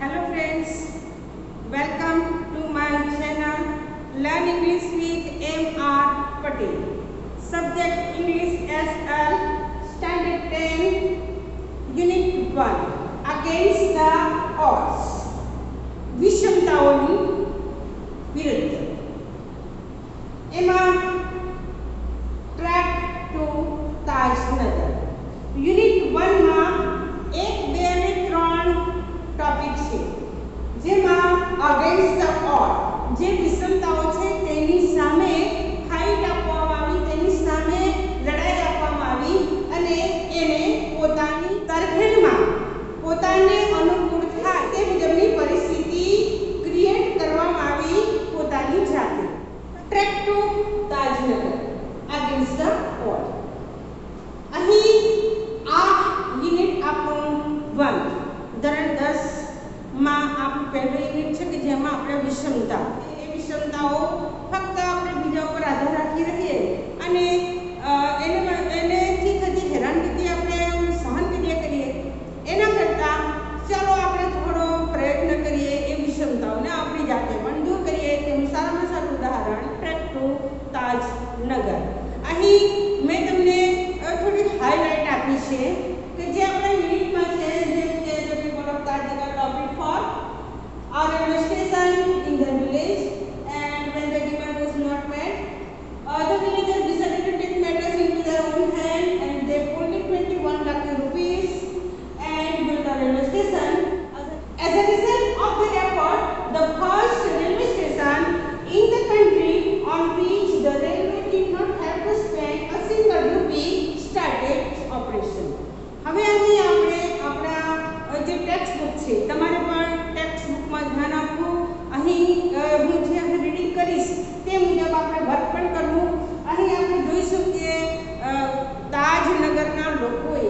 Hello friends, welcome to my channel Learn English with M.R. Patel. Subject English SL Standard 10 Unit 1 Against the Odds. વિષમતાઓની વિરુદ્ધ. એમાં track to Tajnagar unit 1 માં 1, 2 અને 3 topic છે, જેમાં against the odd જે વિષમતાઓ છે તેની સામે ફાઇટ આપવામાં આવી, તેની સામે લડાઈ આપવામાં આવી અને એને પોતાની તરફેણમાં પોતાને અનુકૂળ થાય તે મુજબની પરિસ્થિતિ ક્રિએટ કરવામાં આવી પોતાની જાતે. Track to Tajnagar against the odd. અહીં આ યુનિટ આપણું 1 ધોરણ 10 માં આપણું પહેલું યુનિટ છે કે જેમાં આપણે વિષમતા એ વિષમતાઓ ફક્ત આપણે બીજા ઉપર આધાર રાખી રહીએ અને એનેથી થતી હેરાનગતિ આપણે સહન કરીએ એના કરતાં ચાલો આપણે થોડો પ્રયત્ન કરીએ એ વિષમતાઓને આપણી જાતે પણ દૂર કરીએ. તેનું સારામાં સારું ઉદાહરણ ટ્રેક ટુ તાજનગર. અહીં મેં તમને થોડી હાઇલાઇટ આપી છે કે જે આપણા યુનિટમાં છે, જેમ કે the people of Tajnagar lobbied for a railway station in their village, and when the demand was not met, the villagers decided to take matters into their own hand and they pooled 21 lakh rupees and built a railway station. As a result of their effort, the first railway station in the country on which the railway did not have to spend a single rupee started operation. હવે અહીં આપણે આપણા જે text book છે, તમારે પણ text બુકમાં ધ્યાન આપવું. અહીં હું જે રીડિંગ કરીશ તે મુજબ આપણે વર્ક પણ કરવું. અહીં આપણે જોઈશું કે તાજનગરના લોકોએ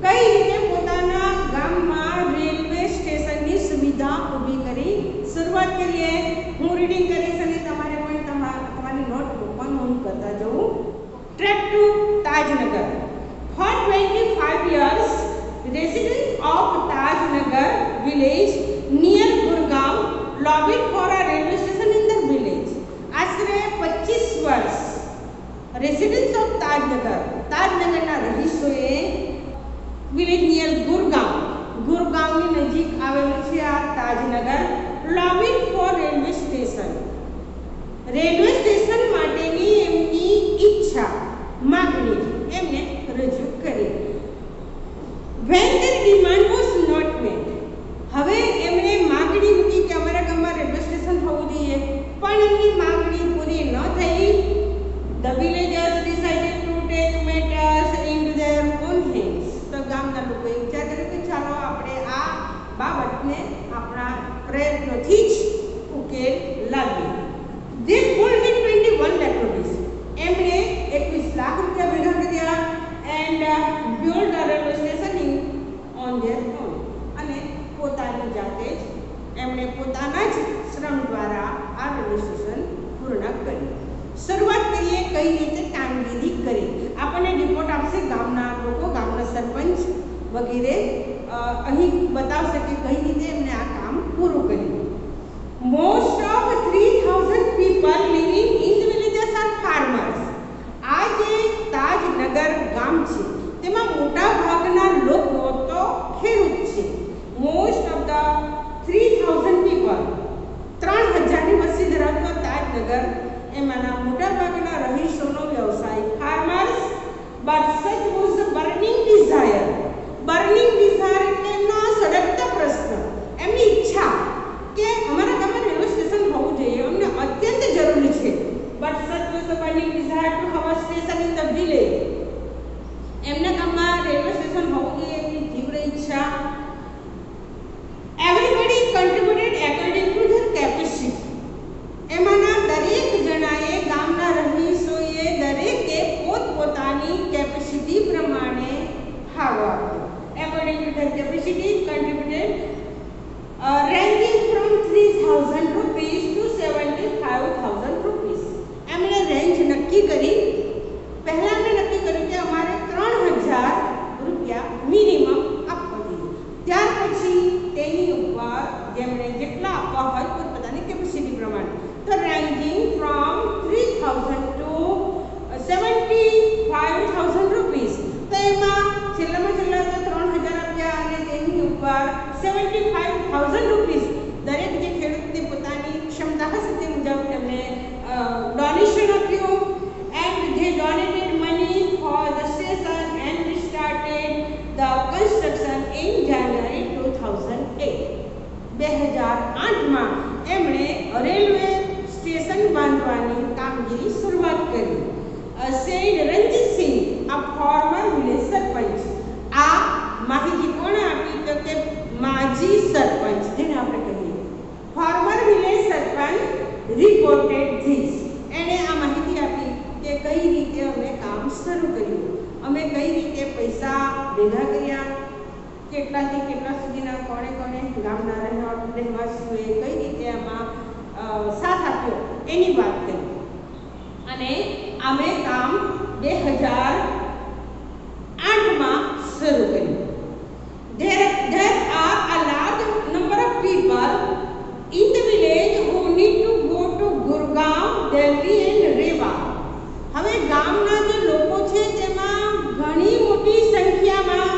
કઈ રીતે પોતાના ગામમાં રેલવે સ્ટેશનની સુવિધા ઊભી કરી. શરૂઆત કરીએ. હું રીડિંગ કરીશ અને તમારે પણ તમારી નોટબુકમાં નોંધ કરતા જવું. Track to Tajnagar. For 25 years, residents of Tajnagar village near Gurgaon lobbied for a railway station in their village. આશરે 25 વર્ષ residents of તાજનગરના રહીશોએ વિલેજ નિયર ગુરગાંવની નજીક આવેલું છે આ Tajnagar, lobbied for railway station. Railway station માટેની એમની ઈચ્છા, માગણી એમને રજૂ કરી. When their demand was not met, હવે એમણે માગણી મૂકી કે અમારા ગામમાં રેલવે સ્ટેશન હોવું જોઈએ, પણ એમની માગણી પૂરી ન થઈ. The villagers decided to take matters into their own hands. તો ગામના લોકોએ વિચાર કર્યો કે ચાલો આપણે આ બાબતને આપણા પ્રયત્નોથી જ ઉકેલ લાવીએ. They pulled in 21 lakh rupees. એમણે 21 લાખ રૂપિયા ભેગા કર્યા and built a railway station on their own. અને પોતાની જાતે જ એમણે પોતાના જ શ્રમ દ્વારા આ રેલવે સ્ટેશન પૂર્ણ કર્યું. શરૂઆત કરીએ કઈ રીતે કામગીરી કરી. આપણને રિપોર્ટ આપશે ગામના લોકો, ગામના સરપંચ વગેરે અહીં બતાવશે કે કઈ રીતે એમણે આ કામ પૂરું કર્યું. Most of 3000 people living in the villages are farmers. આ જે તાજનગર ગામ છે તેમાં મોટા ભાગના લોકો તો ખેડૂત છે. મોસ્ટ ઓફ ધ 3000 પીપલ, 3000ની વસ્તી ધરાવતો તાજનગર, એમાંના મોટા ભાગના રહીશોનો વ્યવસાય farmers. But such was the burning desire. Burning desire એટલે એમનો સળગતો પ્રશ્ન, એમની ઈચ્છા કે અમારા ગામમાં રેલવે સ્ટેશન હોવું જોઈએ, અમને અત્યંત જરૂરી છે. But such was the burning desire to have a station in the village. એમના ગામમાં રેલવે સ્ટેશન હોવું જોઈએ એમની તીવ્ર ઈચ્છા. Everybody contributed according to their capacity. એમાંના દરેક જણાએ, ગામના રહીશોએ દરેકે પોતપોતાની કેપેસિટી પ્રમાણે ફાળો આપ્યો. According to their capacity contributed ranging from 3000 rupees to 75000 rupees. એમણે રેન્જ નક્કી કરી. પહેલા એમણે નક્કી કર્યું કે અમારે 3000 રૂપિયા મિનિમમ આપવા જોઈએ. ત્યાર પછી તેની ઉપર જે હોય પોતપોતાની કેપેસિટી પ્રમાણે. તો રેન્જિંગ ફ્રોમ 3000 ટુ 75,000 રૂપીસ. તો એમાં છેલ્લામાં છેલ્લા તો 3,000 રૂપિયા અને તેની ઉપર 75,000 રૂપીસ દરેક જે ખેડૂતની પોતાની ક્ષમતા હશે તે મુજબ તેમને ડોનેશન આપ્યું. And they donated money for the station and we started the construction in January 2008. 2008માં એમણે રેલવે સ્ટેશન બાંધવાની કામગીરી શરૂઆત કરી. સેડ રણજીતસિંહ, આ ફોર્મર વિલેજ સરપંચ. આ માહિતી કોણે આપી? તો કે માજી સરપંચ, જેને આપણે કહીએ former village sarpanch reported this. એણે આ માહિતી આપી કે કઈ રીતે અમે કામ શરૂ કર્યું, અમે કઈ રીતે પૈસા ભેગા કર્યા, કેટલાથી કેટલા સુધીના કોણે કોણે ગામના રહેવાસીઓએ કઈ રીતે આમાં સાથ આપ્યો એની વાત કરી. અને અમે કામ 2008માં શરૂ કર્યું. There are a large number of people in the village who need to go to Gurgaon, Delhi and Rewa. હવે ગામના જે લોકો છે તેમાં ઘણી મોટી સંખ્યામાં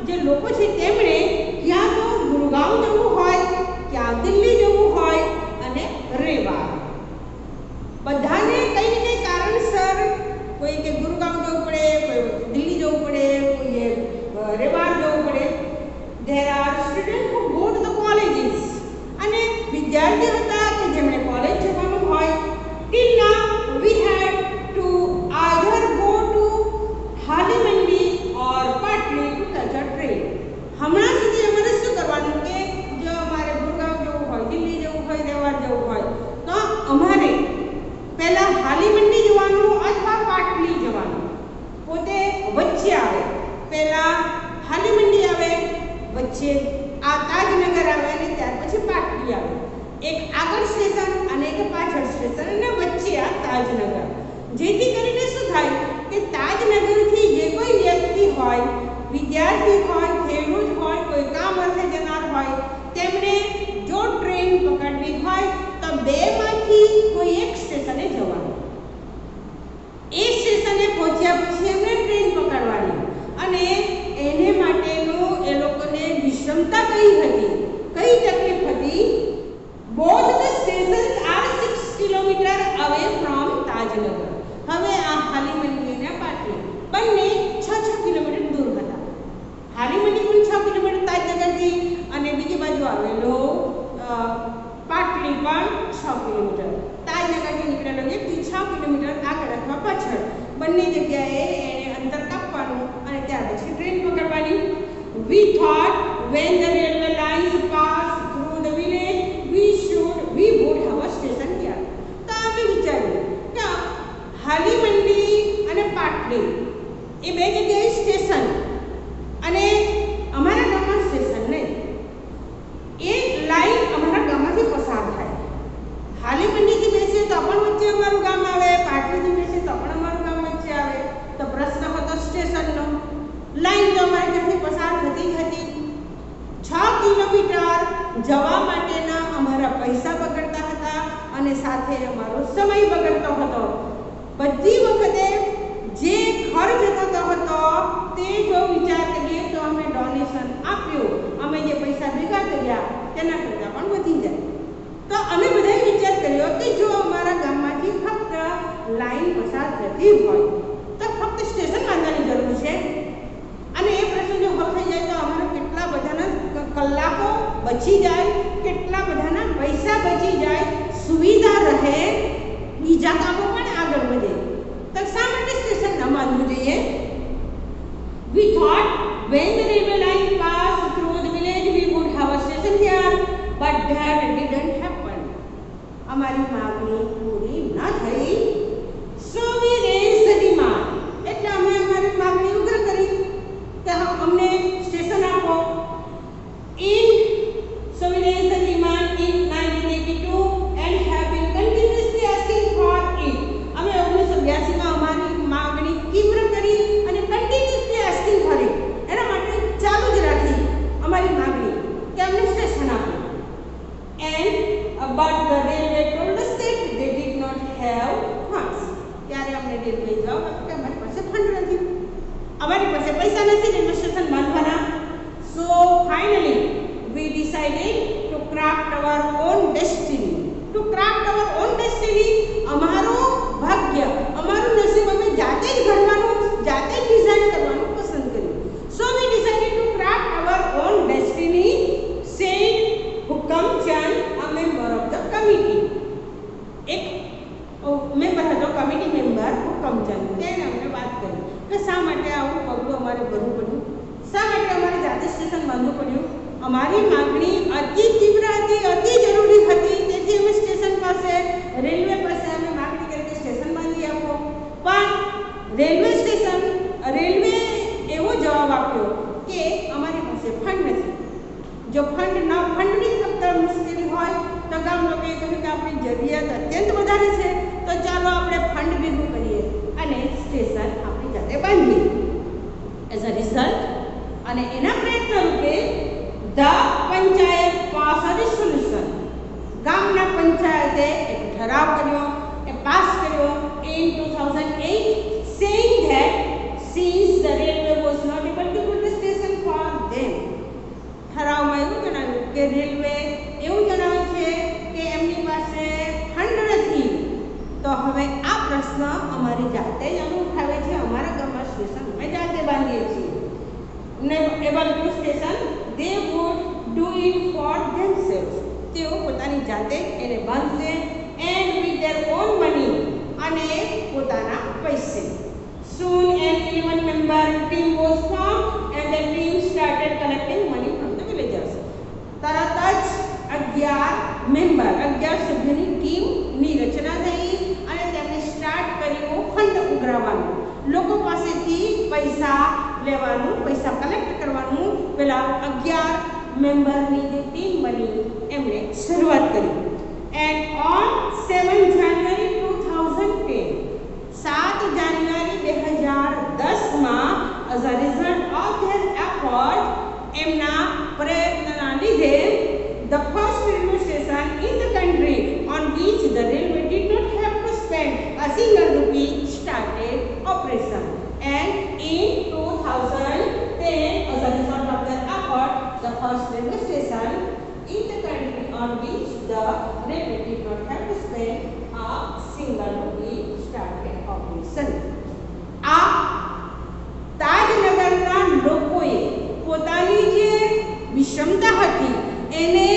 જે લોકો છે તેમણે ક્યાં તો ગુરગાંવ જવું હોય, ક્યાં દિલ્હી જવું હોય અને રેવા. બધાને કંઈ ને કંઈ કારણસર કોઈ કે ગુરગાંવ જવું પડે, કોઈ દિલ્હી જવું પડે, કોઈએ રેવા જવું પડે. There are students who go to the colleges. અને વિદ્યાર્થીઓ હતા કે જેમણે કોલેજ જવાનું હોય. Till now we had to either go to Hali Mandi or Patli to catch a train. હમણાં સુધી અમારે શું કરવાનું કે જો અમારે ગુરગાંવ જવું હોય, દિલ્હી જવું હોય, રેવા જવું હોય તો અમારે પહેલાં હાલી મંડી જવાનું અથવા પાટલી જવાનું. પોતે વચ્ચે આવે, પહેલાં હાલી મંડી આવે, વચ્ચે આ તાજનગર આવે અને ત્યાર પછી પાટલી આવે. એક આગળ સ્ટેશન અને એક પાછળ સ્ટેશન અને વચ્ચે આ તાજનગર. જેથી કરીને શું થાય કે તાજનગરથી જે કોઈ વ્યક્તિ હોય, વિદ્યાર્થી હોય, ખેડૂત હોય, કોઈ કામ અર્થે જનાર હોય, તેમણે જો ટ્રેન પકડવી હોય તો બેમાંથી કોઈ એક સ્ટેશને જવાનું. એ સ્ટેશને પહોંચ્યા પછી એમને ટ્રેન પકડવાની અને એને માટેનું એ લોકોને વિષમતા કઈ હતી, કઈ તકલીફ હતી? Both the stations are 6 kilometre away from Tajnagar. હવે આ હાલી મંડી અને પાટલી બંને 6 કિલોમીટર દૂર હતા. હાલી મંડી પણ 6 કિલોમીટર તાજનગરથી અને બીજી બાજુ આવેલો પાટલી પણ 6 કિલોમીટર. તાજનગરથી નીકળેલો વ્યક્તિ 6 કિલોમીટર આગળ અથવા પાછળ બંને જગ્યાએ એને અંતર કાપવાનું અને ત્યાર પછી ટ્રેન પકડવાની. We thought when the railway lines pass through the village we would have a station here. તો અમે વિચાર્યું કે હાલી મંડી અને પાટલી એ બે જગ્યાએ સ્ટેશન અને અમારા ગામમાં સ્ટેશન નહીં. એ લાઈન અમારા ગામમાંથી પસાર થાય. હાલી મંડીથી બેસીએ તો પણ વચ્ચે અમારું ગામ આવે, પાટલીથી બેસીએ તો પણ અમારું ગામ વચ્ચે આવે. તો પ્રશ્ન હતો સ્ટેશનનો. લાઈન તો અમારે ત્યાંથી પસાર થતી જ હતી. 6 કિલોમીટર જવા માટેના અમારા પૈસા બગડતા હતા અને સાથે અમારો સમય બગડતો હતો. બધી વખતે જે ખર્ચ થતો હતો તે જો વિચાર કરીએ તો અમે ડોનેશન આપ્યું, અમે જે પૈસા ભેગા કર્યા તેના કરતાં પણ વધી જાય. તો અમે બધાએ વિચાર કર્યો કે જો અમારા ગામમાંથી ફક્ત લાઈન પસાર થતી હોય તો ફક્ત સ્ટેશન બાંધવાની જરૂર છે અને એ પ્રશ્ન જો હલ થઈ જાય તો અમારા કેટલા બધાના કલાકો બચી જાય, કેટલા બધાના પૈસા બચી જાય, સુવિધા રહે, બીજા કામો પણ આગળ વધે. તો શા માટે સ્ટેશન ન બાંધવું જોઈએ? We thought when the railway line passed through the village we would have a station here, but that didn't happen. અમારી માંગણી પૂરી ન થઈ. So we raised the demand. એટલે અમે અમારી માંગણી ઉગ્ર કરી કે અમને સ્ટેશન આપો. So we raised the demand in 1982 and have been continuously asking for it. અમે 1982માં અમારી માંગણી તીવ્ર કરી અને કન્ટિન્યુઅસલી આસ્કિંગ કરી. એના માટે ચાલુ જ રાખી અમારી માંગણી કે અમને સ્ટેશન આપો. And but the railway told us that they did not have funds. ત્યારે અમને રેલવે જવાબ આપ્યો કે અમારી પાસે ફંડ નથી, અમારી પાસે પૈસા નથી રેલવે સ્ટેશન બાંધવાના. So finally we decided to craft our own destiny. To craft our own destiny, અમારું ભાગ્ય, અમારું નસીબ અમે જાતે જ ઘડવાનું, જાતે જ ડિઝાઇન કરવાનું પસંદ કર્યું. So we decided to craft our own destiny, said Hukamchand, a member of the committee. એક મેમ્બર હતો, કમિટી મેમ્બર હુકમચંદ. તેને અમને વાત કરી કે શા માટે આવું પગલું અમારે ભરવું પડ્યું, શા માટે અમારે જાતે સ્ટેશન બાંધવું પડ્યું. અમારી માગણી અતિ તીવ્ર હતી, અતિ જરૂરી હતી, તેથી અમે સ્ટેશન પાસે, રેલવે પાસે અમે માગણી કરી કે સ્ટેશન બાંધી આપો. પણ રેલવે સ્ટેશન, રેલવે એવો જવાબ આપ્યો કે અમારી પાસે ફંડ નથી. જો ફંડની ફક્ત મુશ્કેલી હોય તો ગામ લોકોએ કહ્યું કે આપણી જરૂરિયાત અત્યંત વધારે છે, તો ચાલો આપણે ફંડ ભેગું કરીએ અને સ્ટેશન આપણી જાતે બાંધીએ. એઝ અ રિઝલ્ટ અને એના પ્રયત્ન રૂપે the panchayat pass a resolution, ગામના પંચાયતે એક ઠરાવ કર્યો, એ પાસ કર્યો in 2008, saying that since the railway was not able to put the station for them, ઠરાવમાં એવું જણાવ્યું કે રેલવે એવું જણાવે છે કે એમની પાસે ફંડ નથી, તો હવે આ પ્રશ્ન અમારી જાતે જ અમે ઉઠાવે છે, અમારા ગામમાં સ્ટેશન અમે જાતે બાંધીએ છીએ. Able to station they would do it for themselves, તેઓ પોતાની જાતે એને બાંધશે, and with their own money, અને પોતાના પૈસે. Soon an 11-member team was formed and the team started collecting money from the villagers. તરત જ 11 સભ્યોની ટીમની રચના થઈ અને તેમણે સ્ટાર્ટ કર્યું ફંડ ઉઘરાવવાનું, લોકો પાસેથી પૈસા લેવાનું, પૈસા કલેક્ટ કરવાનું. પેલા 11 મેમ્બરની જે ટીમ બની એમણે શરૂઆત કરી. એન્ડ ઓન 7 જાન્યુઆરી 2010, 7 જાન્યુઆરી 2010માં as a result of their effort, એમના પ્રયત્નના લીધે the first railway station in the country on which the railway did not have to spend a single rupee started operation. And in 2010, as a result of their effort, the first railway station in the country on which the railway did not have to spend a single rupee started operation. આ તાજનગરના લોકોએ પોતાની જે વિષમતા હતી એને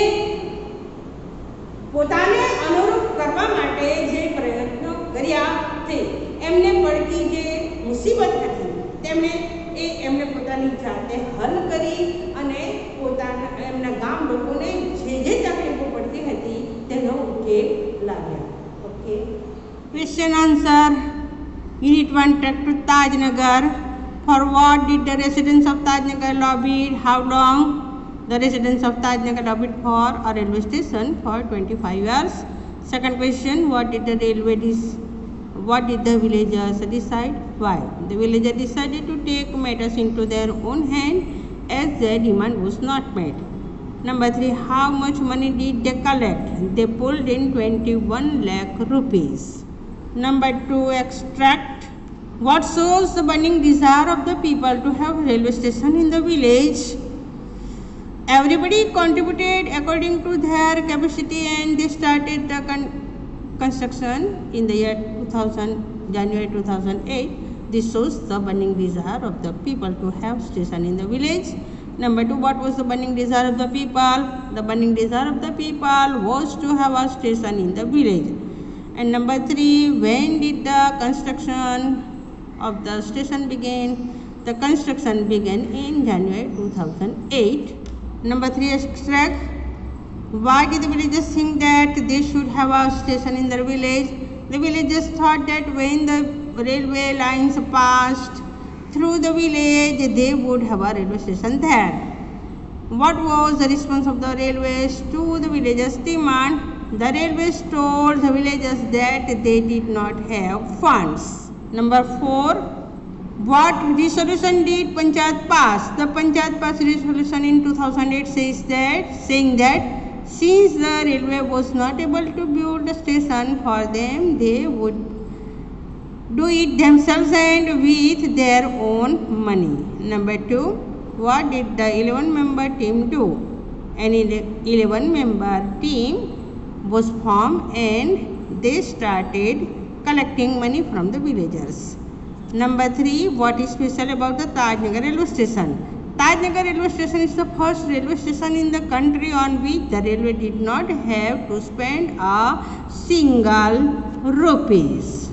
પોતાને અનુરૂપ કરવા માટે જે પ્રયત્નો કર્યા તે એમને પડતી જે મુસીબત હતી એમને પોતાની જાતે હલ કરી અને પોતાના એમના ગામ લોકોને જે તકલીફો પડતી હતી તેનો ઉકેલ લાવ્યા. Okay, question answer. Unit 1, track to Tajnagar. For what did the residents of Tajnagar lobbied? How long the residents of Tajnagar lobbied for a railway station? For 25 years. Second question, what did the villagers decide? Why? The villagers decided to take matters into their own hand as their demand was not met. Number 3, how much money did they collect? They pulled in 21 lakh rupees. Number 2, extract. What shows the burning desire of the people to have railway station in the village? Everybody contributed according to their capacity and they started the construction in the year 2000, January 2008. This shows the burning desire of the people to have station in the village. Number 2, what was the burning desire of the people? The burning desire of the people was to have a station in the village. And number 3, when did the construction of the station begin? The construction began in January 2008. Number 3, extract. Why did the villagers think that they should have a station in their village? The villagers thought that when the railway lines passed through the village, they would have a railway station there. What was the response of the railways to the villagers' demand? The railways told the villagers that they did not have funds. Number 4, what resolution did Panchayat pass? The Panchayat passed resolution in 2008 saying that Since the railway was not able to build a station for them, they would do it themselves and with their own money. Number 2, what did the 11-member team do? An 11-member team was formed and they started collecting money from the villagers. Number 3, what is special about the Tajnagar railway station? Tajnagar railway station is the first railway station in the country on which the railway did not have to spend a single rupees.